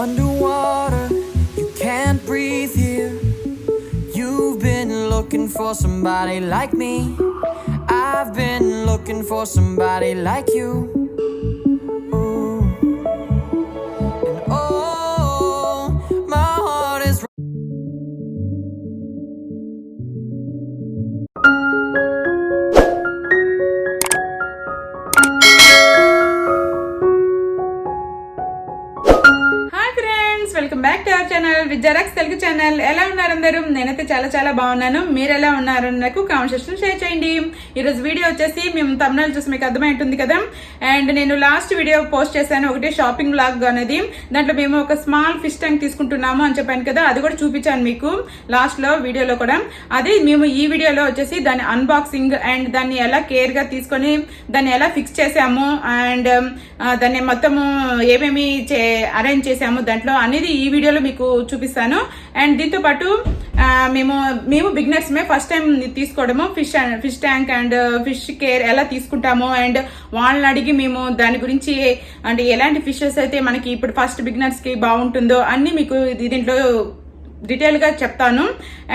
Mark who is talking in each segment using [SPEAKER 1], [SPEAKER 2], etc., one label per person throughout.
[SPEAKER 1] Underwater, you can't breathe here. You've been looking for somebody like me. I've been looking for somebody like you. Ooh. And oh, my heart is
[SPEAKER 2] welcome back to our channel Vidya rocks Telugu channel. ఎలా ఉన్నారు అందరూ? నేనైతే చాలా చాలా బాగున్నాను. మీరు ఎలా ఉన్నారు నాకు కామెంట్ సెక్షన్ షేర్ చేయండి. ఈరోజు వీడియో వచ్చేసి మేము తమిళనాడు చూసి మీకు అర్థమై ఉంటుంది కదా. అండ్ నేను లాస్ట్ వీడియో పోస్ట్ చేశాను, ఒకటి షాపింగ్ బ్లాగ్ అనేది. దాంట్లో మేము ఒక స్మాల్ ఫిష్ ట్యాంక్ తీసుకుంటున్నాము అని చెప్పాను కదా, అది కూడా చూపించాను మీకు లాస్ట్ లో వీడియోలో కూడా. అదే మేము ఈ వీడియోలో వచ్చేసి దాని అన్బాక్సింగ్ అండ్ దాన్ని ఎలా కేర్ గా తీసుకొని దాన్ని ఎలా ఫిక్స్ చేసాము అండ్ దాన్ని మొత్తము ఏమేమి అరేంజ్ చేసాము దాంట్లో అనేది ఈ వీడియోలో మీకు చూపిస్తాను. అండ్ దీంతో పాటు మేము బిగినర్స్ ఫస్ట్ టైం తీసుకోవడము fish tank and fish care ఎలా తీసుకుంటాము అండ్ వాళ్ళని అడిగి మేము దాని గురించి అంటే ఎలాంటి ఫిషెస్ అయితే మనకి ఇప్పుడు ఫస్ట్ బిగినర్స్ కి బాగుంటుందో అన్ని మీకు దీంట్లో డీటెయిల్ గా చెప్తాను.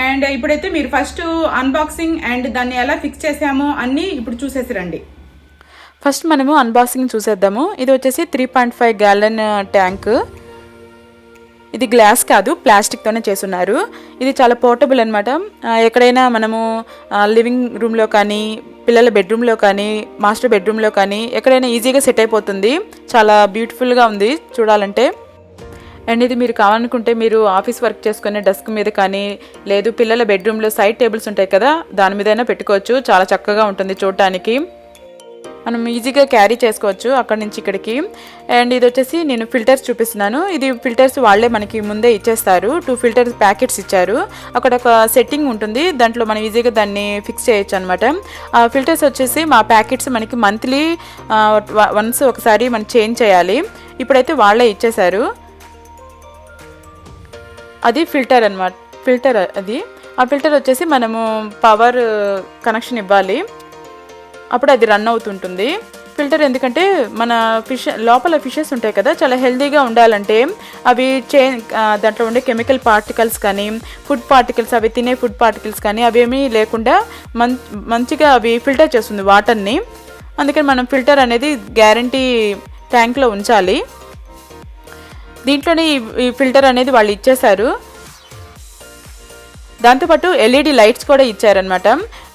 [SPEAKER 2] అండ్ ఇప్పుడైతే మీరు ఫస్ట్ అన్బాక్సింగ్ అండ్ దాన్ని ఎలా ఫిక్స్ చేసాము అన్ని ఇప్పుడు చూసేసి రండి.
[SPEAKER 3] ఫస్ట్ మనము అన్బాక్సింగ్ చూసేద్దాము. ఇది వచ్చేసి 3.5 gallon ట్యాంక్. ఇది గ్లాస్ కాదు, ప్లాస్టిక్తోనే చేస్తున్నారు. ఇది చాలా పోర్టబుల్ అనమాట. ఎక్కడైనా మనము లివింగ్ రూమ్లో కానీ పిల్లల బెడ్రూమ్లో కానీ మాస్టర్ బెడ్రూమ్లో కానీ ఎక్కడైనా ఈజీగా సెట్ అయిపోతుంది. చాలా బ్యూటిఫుల్గా ఉంది చూడాలంటే. అండ్ ఇది మీరు కావాలనుకుంటే మీరు ఆఫీస్ వర్క్ చేసుకునే డెస్క్ మీద కానీ లేదు పిల్లల బెడ్రూమ్లో సైడ్ టేబుల్స్ ఉంటాయి కదా, దాని మీదైనా పెట్టుకోవచ్చు. చాలా చక్కగా ఉంటుంది చూడటానికి. మనం ఈజీగా క్యారీ చేసుకోవచ్చు అక్కడి నుంచి ఇక్కడికి. అండ్ ఇది వచ్చేసి నేను ఫిల్టర్స్ చూపిస్తున్నాను. ఇది ఫిల్టర్స్ వాళ్ళే మనకి ముందే ఇచ్చేస్తారు. 2 ఫిల్టర్స్ ప్యాకెట్స్ ఇచ్చారు. అక్కడ ఒక సెట్టింగ్ ఉంటుంది, దాంట్లో మనం ఈజీగా దాన్ని ఫిక్స్ చేయొచ్చు అనమాట. ఆ ఫిల్టర్స్ వచ్చేసి మా ప్యాకెట్స్ మనకి మంత్లీ వన్స్ ఒకసారి మనం చేంజ్ చేయాలి. ఇప్పుడైతే వాళ్ళే ఇచ్చేశారు. అది ఫిల్టర్ అనమాట. ఫిల్టర్ అది. ఆ ఫిల్టర్ వచ్చేసి మనము పవర్ కనెక్షన్ ఇవ్వాలి, అప్పుడు అది రన్ అవుతుంటుంది. ఫిల్టర్ ఎందుకంటే మన లోపల ఫిషెస్ ఉంటాయి కదా, చాలా హెల్తీగా ఉండాలంటే అవి దాంట్లో ఉండే కెమికల్ పార్టికల్స్ కానీ ఫుడ్ పార్టికల్స్, అవి తినే ఫుడ్ పార్టికల్స్ కానీ అవేమీ లేకుండా మంచిగా అవి ఫిల్టర్ చేస్తుంది వాటర్ని. అందుకని మనం ఫిల్టర్ అనేది గ్యారంటీ ట్యాంక్లో ఉంచాలి. దీంట్లోనే ఈ ఫిల్టర్ అనేది వాళ్ళు ఇచ్చేశారు. దాంతోపాటు ఎల్ఈడి లైట్స్ కూడా ఇచ్చారనమాట.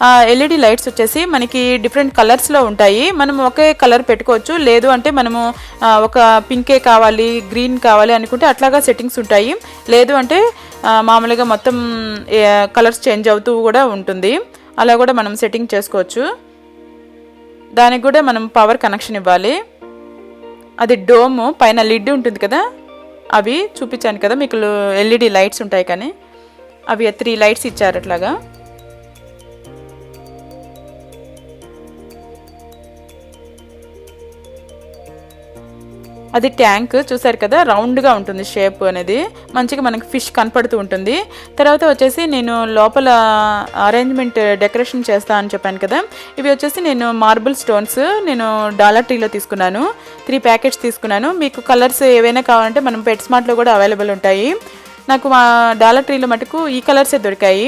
[SPEAKER 3] ఆ ఎల్ఈడి లైట్స్ వచ్చేసి మనకి డిఫరెంట్ కలర్స్లో ఉంటాయి. మనం ఒకే కలర్ పెట్టుకోవచ్చు, లేదు అంటే మనము ఒక పింకే కావాలి గ్రీన్ కావాలి అనుకుంటే అట్లాగా సెట్టింగ్స్ ఉంటాయి. లేదు అంటే మామూలుగా మొత్తం కలర్స్ చేంజ్ అవుతూ కూడా ఉంటుంది. అలా కూడా మనం సెట్టింగ్ చేసుకోవచ్చు. దానికి కూడా మనం పవర్ కనెక్షన్ ఇవ్వాలి. అది డోమ్ పైన లిడ్ ఉంటుంది కదా, అవి చూపించాను కదా మీకు ఎల్ఈడి లైట్స్ ఉంటాయి కానీ అవి 3 లైట్స్ ఇచ్చారు అట్లాగా. అది ట్యాంక్ చూసారు కదా, రౌండ్గా ఉంటుంది షేప్ అనేది, మంచిగా మనకి ఫిష్ కనపడుతూ ఉంటుంది. తర్వాత వచ్చేసి నేను లోపల అరేంజ్మెంట్ డెకరేషన్ చేస్తా అని చెప్పాను కదా, ఇవి వచ్చేసి నేను మార్బుల్ స్టోన్స్ నేను డాలర్ ట్రీలో తీసుకున్నాను. 3 ప్యాకెట్స్ తీసుకున్నాను. మీకు కలర్స్ ఏవైనా కావాలంటే మనం పెట్స్మార్ట్లో కూడా అవైలబుల్ ఉంటాయి. నాకు మా డాలర్ ట్రీలో మటుకు ఈ కలర్సే దొరికాయి.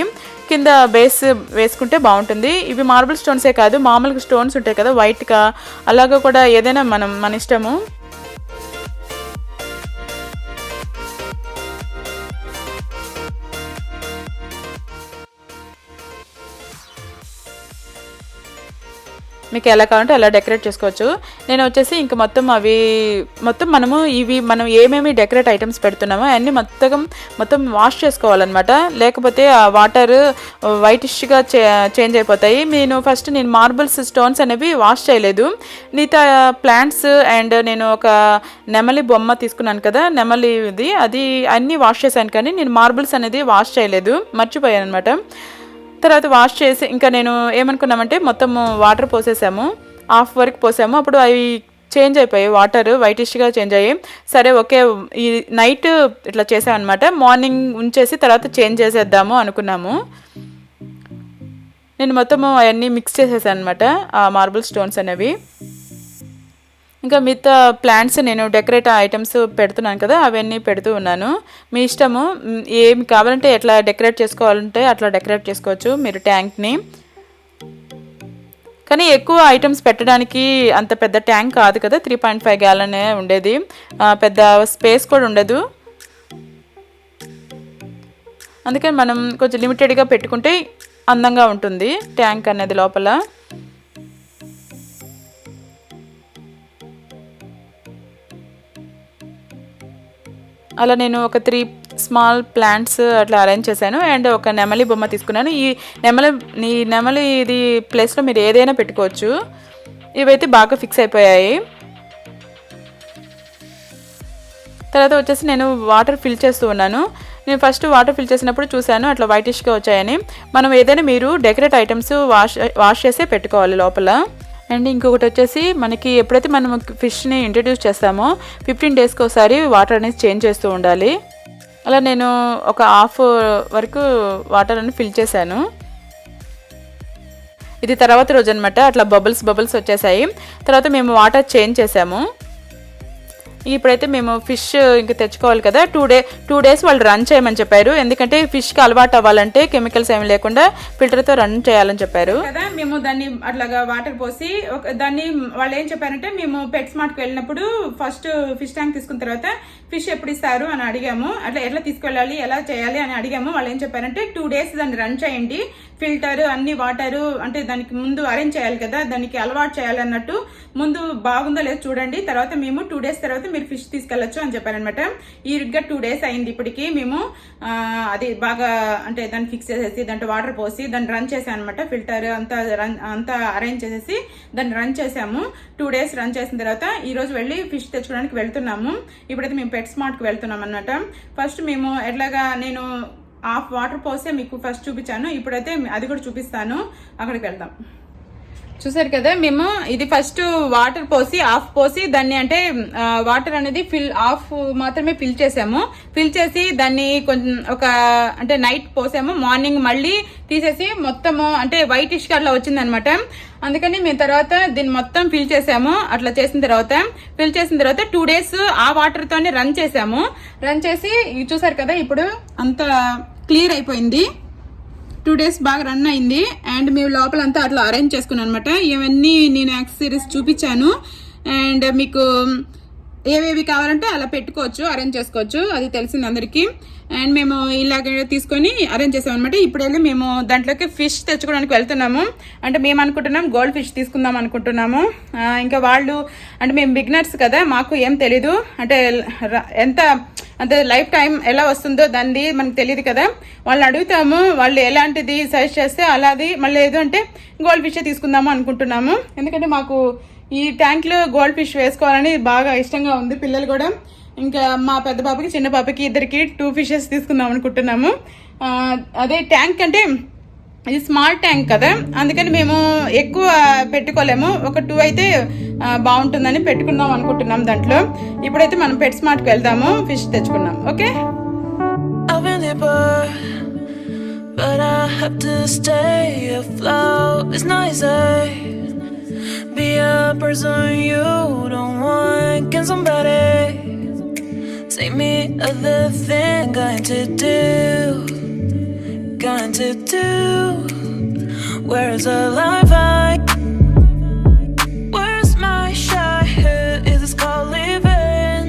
[SPEAKER 3] కింద బేస్ వేసుకుంటే బాగుంటుంది. ఇవి మార్బుల్ స్టోన్సే కాదు, మామూలుగా స్టోన్స్ ఉంటాయి కదా వైట్గా, అలాగా కూడా ఏదైనా మన ఇష్టము. మీకు ఎలా కావాలంటే అలా డెకరేట్ చేసుకోవచ్చు. నేను వచ్చేసి ఇంకా మొత్తం మనం ఏమేమి డెకరేట్ ఐటమ్స్ పెడుతున్నామో అన్నీ మొత్తం వాష్ చేసుకోవాలన్నమాట. లేకపోతే ఆ వాటర్ వైటిష్గా చేంజ్ అయిపోతాయి. నేను మార్బుల్స్ స్టోన్స్ అనేవి వాష్ చేయలేదు. మిగతా ప్లాంట్స్ అండ్ నేను ఒక నెమలి బొమ్మ తీసుకున్నాను కదా, నెమలిది అది అన్నీ వాష్ చేశాను, కానీ నేను మార్బుల్స్ అనేది వాష్ చేయలేదు, మర్చిపోయాను అనమాట. తర్వాత వాష్ చేసి ఇంకా నేను ఏమనుకున్నామంటే మొత్తం వాటర్ పోసేసాము, హాఫ్ వరకు పోసాము. అప్పుడు అవి చేంజ్ అయిపోయాయి, వాటర్ వైటిష్గా చేంజ్ అయ్యాయి. సరే ఓకే, ఈ నైట్ ఇట్లా చేసామన్నమాట. మార్నింగ్ ఉంచేసి తర్వాత చేంజ్ చేసేద్దాము అనుకున్నాము. నేను మొత్తము అవన్నీ మిక్స్ చేసేసాను అనమాట, ఆ మార్బుల్ స్టోన్స్ అనేవి. ఇంకా మిగతా ప్లాంట్స్ నేను డెకరేట్ ఐటమ్స్ పెడుతున్నాను కదా, అవన్నీ పెడుతూ ఉన్నాను. మీ ఇష్టము, ఏమి కావాలంటే ఎట్లా డెకరేట్ చేసుకోవాలంటే అట్లా డెకరేట్ చేసుకోవచ్చు మీరు ట్యాంక్ని. కానీ ఎక్కువ ఐటమ్స్ పెట్టడానికి అంత పెద్ద ట్యాంక్ కాదు కదా, 3.5 గ్యాలనే ఉండేది, పెద్ద స్పేస్ కూడా ఉండదు. అందుకని మనం కొంచెం లిమిటెడ్గా పెట్టుకుంటే అందంగా ఉంటుంది ట్యాంక్ అనేది లోపల. అలా నేను ఒక 3 స్మాల్ ప్లాంట్స్ అట్లా అరేంజ్ చేశాను. అండ్ ఒక నెమలి బొమ్మ తీసుకున్నాను. ఈ నెమలి ఇది ప్లేస్లో మీరు ఏదైనా పెట్టుకోవచ్చు. ఇవైతే బాగా ఫిక్స్ అయిపోయాయి. తర్వాత వచ్చేసి నేను వాటర్ ఫిల్ చేస్తూ ఉన్నాను. నేను ఫస్ట్ వాటర్ ఫిల్ చేసినప్పుడు చూశాను అట్లా వైటిష్గా వచ్చాయని. మనం ఏదైనా మీరు డెకరేట్ ఐటమ్స్ వాష్ చేసే పెట్టుకోవాలి లోపల. అండ్ ఇంకొకటి వచ్చేసి మనకి ఎప్పుడైతే మనం ఫిష్ని ఇంట్రడ్యూస్ చేస్తామో 15 డేస్కి ఒకసారి వాటర్ అనేది చేంజ్ చేస్తూ ఉండాలి. అలా నేను ఒక హాఫ్ వరకు వాటర్ అని ఫిల్ చేశాను. ఇది తర్వాత రోజు అనమాట. అట్లా బబుల్స్ వచ్చేసాయి. తర్వాత మేము వాటర్ చేంజ్ చేసాము. ఇప్పుడైతే మేము ఫిష్ ఇంకా తెచ్చుకోవాలి కదా, 2 డేస్ వాళ్ళు రన్ చేయమని చెప్పారు. ఎందుకంటే ఫిష్కి అలవాటు అవ్వాలంటే కెమికల్స్ ఏమి లేకుండా ఫిల్టర్తో రన్ చేయాలని చెప్పారు
[SPEAKER 2] కదా. మేము దాన్ని అట్లాగా వాటర్ పోసి దాన్ని వాళ్ళు ఏం చెప్పారంటే, మేము పెట్స్మార్ట్కి వెళ్ళినప్పుడు ఫస్ట్ ఫిష్ ట్యాంక్ తీసుకున్న తర్వాత ఫిష్ ఎప్పుడు ఇస్తారు అని అడిగాము. అట్లా ఎట్లా తీసుకెళ్ళాలి, ఎలా చేయాలి అని అడిగాము. వాళ్ళు ఏం చెప్పారంటే 2 డేస్ దాన్ని రన్ చేయండి, ఫిల్టర్ అన్ని వాటరు అంటే దానికి ముందు అరేంజ్ చేయాలి కదా, దానికి అలవాటు చేయాలి అన్నట్టు ముందు బాగుందో లేదో చూడండి, తర్వాత మేము 2 డేస్ తర్వాత మీరు ఫిష్ తీసుకెళ్ళచ్చు అని చెప్పారనమాట. ఈరుగ్గా 2 డేస్ అయింది. ఇప్పటికి మేము అది బాగా అంటే దాన్ని ఫిక్స్ చేసేసి దాంట్లో వాటర్ పోసి దాన్ని రన్ చేసాం అనమాట. ఫిల్టర్ అంతా అరేంజ్ చేసేసి దాన్ని రన్ చేసాము. 2 డేస్ రన్ చేసిన తర్వాత ఈ రోజు వెళ్ళి ఫిష్ తెచ్చుకోవడానికి వెళ్తున్నాము. ఇప్పుడైతే మేము పెట్స్మార్ట్కి వెళ్తున్నాం అనమాట. ఫస్ట్ మేము ఎట్లాగా నేను హాఫ్ వాటర్ పోసే మీకు ఫస్ట్ చూపించాను. ఇప్పుడైతే అది కూడా చూపిస్తాను. అక్కడికి వెళ్దాం. చూసారు కదా, మేము ఇది ఫస్ట్ వాటర్ పోసి హాఫ్ పోసి దాన్ని అంటే వాటర్ అనేది హాఫ్ మాత్రమే ఫిల్ చేసాము. ఫిల్ చేసి దాన్ని కొంచెం ఒక అంటే నైట్ పోసాము. మార్నింగ్ మళ్ళీ తీసేసి మొత్తము అంటే వైటిష్ అట్లా వచ్చిందనమాట. అందుకని మేము తర్వాత దీన్ని మొత్తం ఫిల్ చేసాము. అట్లా చేసిన తర్వాత 2 డేస్ ఆ వాటర్ తోనే రన్ చేసాము. రన్ చేసి చూసారు కదా, ఇప్పుడు అంత క్లియర్ అయిపోయింది. 2 డేస్ బాగా రన్ అయింది. అండ్ మేము లోపలంతా అట్లా అరేంజ్ చేసుకున్నాను అనమాట. ఇవన్నీ నేను యాక్సెసరీస్ చూపించాను. అండ్ మీకు ఏవేవి కావాలంటే అలా పెట్టుకోవచ్చు, అరేంజ్ చేసుకోవచ్చు, అది తెలిసింది అందరికీ. అండ్ మేము ఇలాగ తీసుకొని అరేంజ్ చేసాం అనమాట. ఇప్పుడు వెళ్ళి మేము దాంట్లోకి ఫిష్ తెచ్చుకోవడానికి వెళ్తున్నాము. అంటే మేము అనుకుంటున్నాం గోల్డ్ ఫిష్ తీసుకుందాం అనుకుంటున్నాము. ఇంకా వాళ్ళు అంటే మేము బిగినర్స్ కదా, మాకు ఏం తెలీదు అంటే ఎంత అంటే లైఫ్ టైం ఎలా వస్తుందో దాన్ని మనకు తెలియదు కదా. వాళ్ళని అడుగుతాము, వాళ్ళు ఎలాంటిది సజెస్ట్ చేస్తే అలాది. మళ్ళీ ఏదో అంటే గోల్డ్ ఫిష్ తీసుకుందాము అనుకుంటున్నాము. ఎందుకంటే మాకు ఈ ట్యాంక్లో గోల్డ్ ఫిష్ వేసుకోవాలని బాగా ఇష్టంగా ఉంది. పిల్లలు కూడా ఇంకా మా పెద్ద పాపకి చిన్న పాపకి ఇద్దరికి 2 ఫిషెస్ తీసుకుందాం అనుకుంటున్నాము. అదే ట్యాంక్ అంటే ఇది స్మాల్ ట్యాంక్ కదా, అందుకని మేము ఎక్కువ పెట్టుకోలేము. ఒక 2 అయితే బాగుంటుందని పెట్టుకుందాం అనుకుంటున్నాం దాంట్లో. ఇప్పుడైతే మనం పెట్స్మార్ట్కి వెళ్దాము, ఫిష్ తెచ్చుకున్నాం. Okay. But I have to stay afloat. It's not easy. Be a person you don't want. Can somebody take me other thing going to do? Where's the life where's my shy head? Is this called living?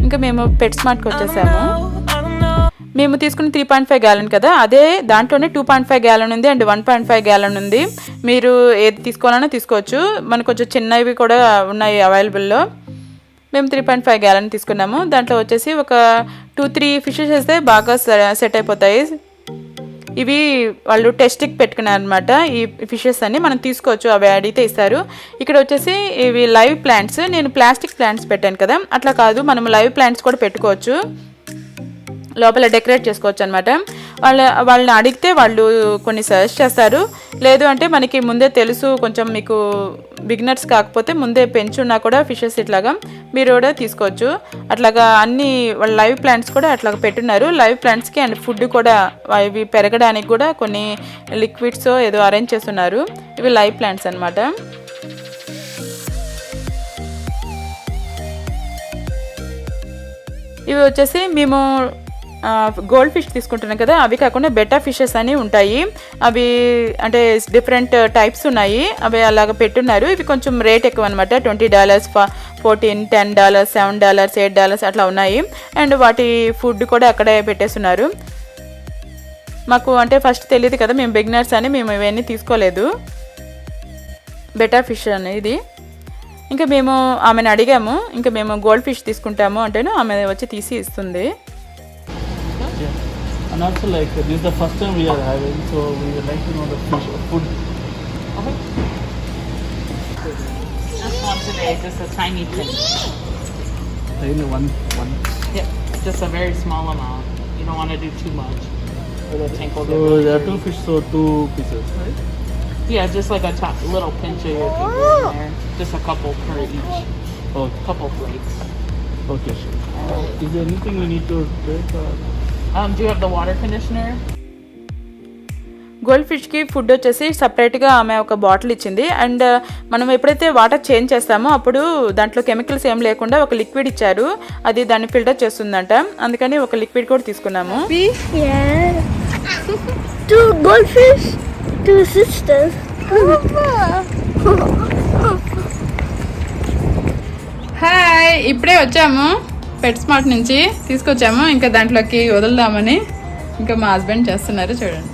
[SPEAKER 2] ఇంకా మేము పెట్స్మార్ట్కి వచ్చేసాము. మేము తీసుకున్న 3.5 gallon కదా, అదే దాంట్లోనే 2.5 gallon ఉంది and 1.5 gallon ఉంది. మీరు ఏది తీసుకోవాలన్నా తీసుకోవచ్చు. మనకు కొంచెం చిన్నవి కూడా ఉన్నాయి అవైలబుల్లో. మేము 3.5 గ్యాలన్ తీసుకున్నాము. దాంట్లో వచ్చేసి ఒక 2-3 ఫిషెస్ వేస్తే బాగా సెట్ అయిపోతాయి. ఇవి వాళ్ళు టెస్ట్కి పెట్టుకున్నారనమాట. ఈ ఫిషెస్ అన్ని మనం తీసుకోవచ్చు, అవి అడిగితే ఇస్తారు. ఇక్కడ వచ్చేసి ఇవి లైవ్ ప్లాంట్స్. నేను ప్లాస్టిక్ ప్లాంట్స్ పెట్టాను కదా, అట్లా కాదు, మనం లైవ్ ప్లాంట్స్ కూడా పెట్టుకోవచ్చు, లోపల డెకరేట్ చేసుకోవచ్చు అనమాట. వాళ్ళని అడిగితే వాళ్ళు కొన్ని సజెస్ట్ చేస్తారు. లేదు అంటే మనకి ముందే తెలుసు, కొంచెం మీకు బిగినర్స్ కాకపోతే ముందే పెంచున్నా కూడా ఫిషెస్ ఇట్లాగా మీరు కూడా తీసుకోవచ్చు. అట్లాగా అన్ని వాళ్ళ లైవ్ ప్లాంట్స్ కూడా అట్లాగా పెట్టున్నారు. లైవ్ ప్లాంట్స్కి అండ్ ఫుడ్ కూడా ఇవి పెరగడానికి కూడా కొన్ని లిక్విడ్స్ ఏదో అరేంజ్ చేస్తున్నారు. ఇవి లైవ్ ప్లాంట్స్ అనమాట.
[SPEAKER 3] ఇవి వచ్చేసి మేము గోల్డ్ ఫిష్ తీసుకుంటున్నాం కదా, అవి కాకుండా బెటా ఫిషెస్ అని ఉంటాయి. అవి అంటే డిఫరెంట్ టైప్స్ ఉన్నాయి, అవి అలాగ పెట్టున్నారు. ఇవి కొంచెం రేట్ ఎక్కువ అనమాట, $20, $14, $10, $7, $8 అట్లా ఉన్నాయి. అండ్ వాటి ఫుడ్ కూడా అక్కడే పెట్టేస్తున్నారు. మాకు అంటే ఫస్ట్ తెలియదు కదా, మేము బిగినర్స్ అని మేము ఇవన్నీ తీసుకోలేదు. బెటా ఫిష్ అనేది ఇంకా మేము ఆమెను అడిగాము, ఇంకా మేము గోల్డ్ ఫిష్ తీసుకుంటాము అంటేను ఆమె వచ్చి తీసి ఇస్తుంది.
[SPEAKER 4] And also like this is the first time we are having, so we would like to know the fish food.
[SPEAKER 2] Okay. Just one today, just a tiny pinch.
[SPEAKER 4] Only one.
[SPEAKER 2] Yep, just a very small amount. You don't want to do too much. Or tank will
[SPEAKER 4] So
[SPEAKER 2] get really
[SPEAKER 4] there are
[SPEAKER 2] dirty.
[SPEAKER 4] 2 fish, so 2 pieces, right?
[SPEAKER 2] Yeah, just like a little pinch of your finger in there. Just a couple per each.
[SPEAKER 4] Okay.
[SPEAKER 2] Couple flakes.
[SPEAKER 4] Okay, sure. Is there anything we need to take?
[SPEAKER 2] Do you have the water conditioner?
[SPEAKER 3] Gold ఫిష్కి food వచ్చేసి సపరేట్గా ఆమె ఒక bottle ఇచ్చింది. And మనం ఎప్పుడైతే water change చేస్తామో అప్పుడు దాంట్లో కెమికల్స్ ఏం లేకుండా ఒక లిక్విడ్ ఇచ్చారు, అది దాన్ని ఫిల్టర్ చేస్తుందంట. అందుకని ఒక లిక్విడ్ కూడా తీసుకున్నాము.
[SPEAKER 5] Two goldfish, two sisters.
[SPEAKER 2] Hi, ఇప్పుడే వచ్చాము పెట్స్మార్ట్ నుంచి, తీసుకొచ్చాము. ఇంకా దాంట్లోకి వదులుదామని ఇంకా మా హస్బెండ్ చేస్తున్నారు, చూడండి.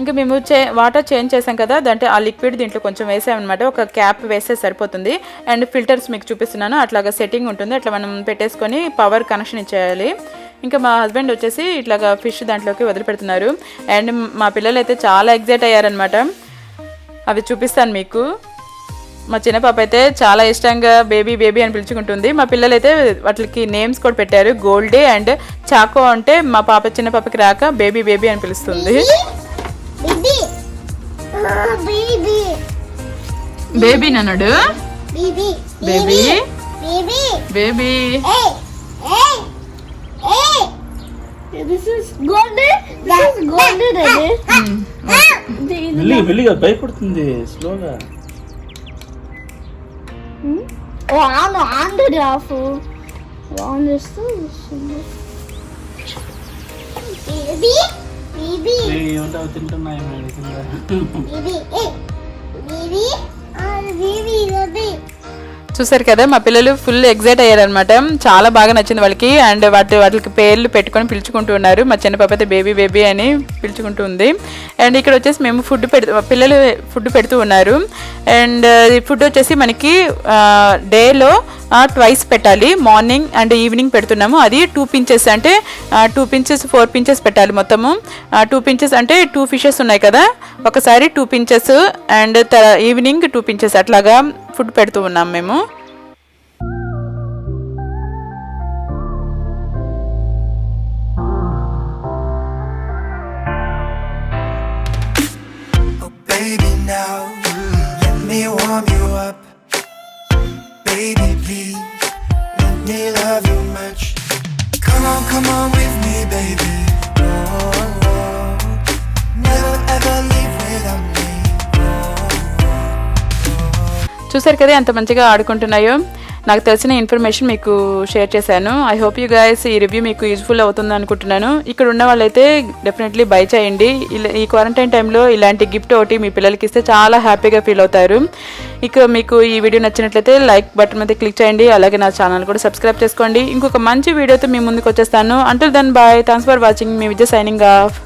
[SPEAKER 3] ఇంకా మేము వాటర్ చేంజ్ చేసాం కదా, దాంట్లో ఆ లిక్విడ్ దీంట్లో కొంచెం వేసామన్నమాట. ఒక క్యాప్ వేస్తే సరిపోతుంది. అండ్ ఫిల్టర్స్ మీకు చూపిస్తున్నాను, అట్లాగా సెట్టింగ్ ఉంటుంది, అట్లా మనం పెట్టేసుకొని పవర్ కనెక్షన్ ఇచ్చేయాలి. ఇంకా మా హస్బెండ్ వచ్చేసి ఇట్లాగా ఫిష్ దాంట్లోకి వదిలిపెడుతున్నారు. అండ్ మా పిల్లలు అయితే చాలా ఎగ్జైట్ అయ్యారనమాట. అవి చూపిస్తాను మీకు. మా చిన్న పాప అయితే చాలా ఇష్టంగా బేబీ బేబీ అని పిలుచుకుంటుంది. మా పిల్లలు అయితే వాటికి నేమ్స్ కూడా పెట్టారు, గోల్డీ అండ్ చాకో. అంటే మా పాప చిన్న పాపకి రాక బేబీ బేబీ అని పిలుస్తుంది. బేబీ నన్నుడు, baby baby.
[SPEAKER 5] This is golden. This is golden.
[SPEAKER 4] మెల్లిగా భయపడుతుంది స్లోగా.
[SPEAKER 5] ఆంధ్ర ఆఫ్ ఆంధ్రస్తూ
[SPEAKER 4] ఏమంటావు తింటున్నాయి.
[SPEAKER 3] చూసారు కదా, మా పిల్లలు ఫుల్ ఎగ్జైట్ అయ్యారనమాట. చాలా బాగా నచ్చింది వాళ్ళకి. అండ్ వాటికి పేర్లు పెట్టుకొని పిలుచుకుంటూ ఉన్నారు. మా చిన్న పాప అయితే బేబీ బేబీ అని పిలుచుకుంటూ ఉంది. అండ్ ఇక్కడ వచ్చేసి మేము పిల్లలు ఫుడ్ పెడుతూ ఉన్నారు. అండ్ ఈ ఫుడ్ వచ్చేసి మనకి డేలో ట్వైస్ పెట్టాలి, మార్నింగ్ అండ్ ఈవినింగ్ పెడుతున్నాము. అది 2 pinches అంటే 2 pinches 4 pinches పెట్టాలి మొత్తము. 2 pinches అంటే 2 fishes ఉన్నాయి కదా, ఒకసారి 2 pinches అండ్ ఈవినింగ్ 2 pinches అట్లాగా ఫుడ్ పెడుతూ ఉన్నాం మేము.
[SPEAKER 1] Baby, now let me warm you up. Baby, please let me love you much. Come on with me, baby. Oh, never ever leave without me.
[SPEAKER 3] చూసారు కదా ఎంత మంచిగా ఆడుకుంటున్నాయో. నాకు తెలిసిన ఇన్ఫర్మేషన్ మీకు షేర్ చేశాను. ఐ హోప్ యూ గైస్ ఈ review మీకు యూజ్ఫుల్ అవుతుంది అనుకుంటున్నాను. ఇక్కడ ఉన్న వాళ్ళైతే డెఫినెట్లీ బై చేయండి. ఈ క్వారంటైన్ టైంలో ఇలాంటి గిఫ్ట్ ఒకటి మీ పిల్లలకి ఇస్తే చాలా హ్యాపీగా ఫీల్ అవుతారు. ఇక మీకు ఈ వీడియో నచ్చినట్లయితే లైక్ బటన్ మీద క్లిక్ చేయండి. అలాగే నా ఛానల్ కూడా సబ్స్క్రైబ్ చేసుకోండి. ఇంకొక మంచి వీడియోతో మీ ముందుకు వచ్చేస్తాను. Until then bye, thanks for watching. మీ విద్య సైనింగ్ ఆఫ్.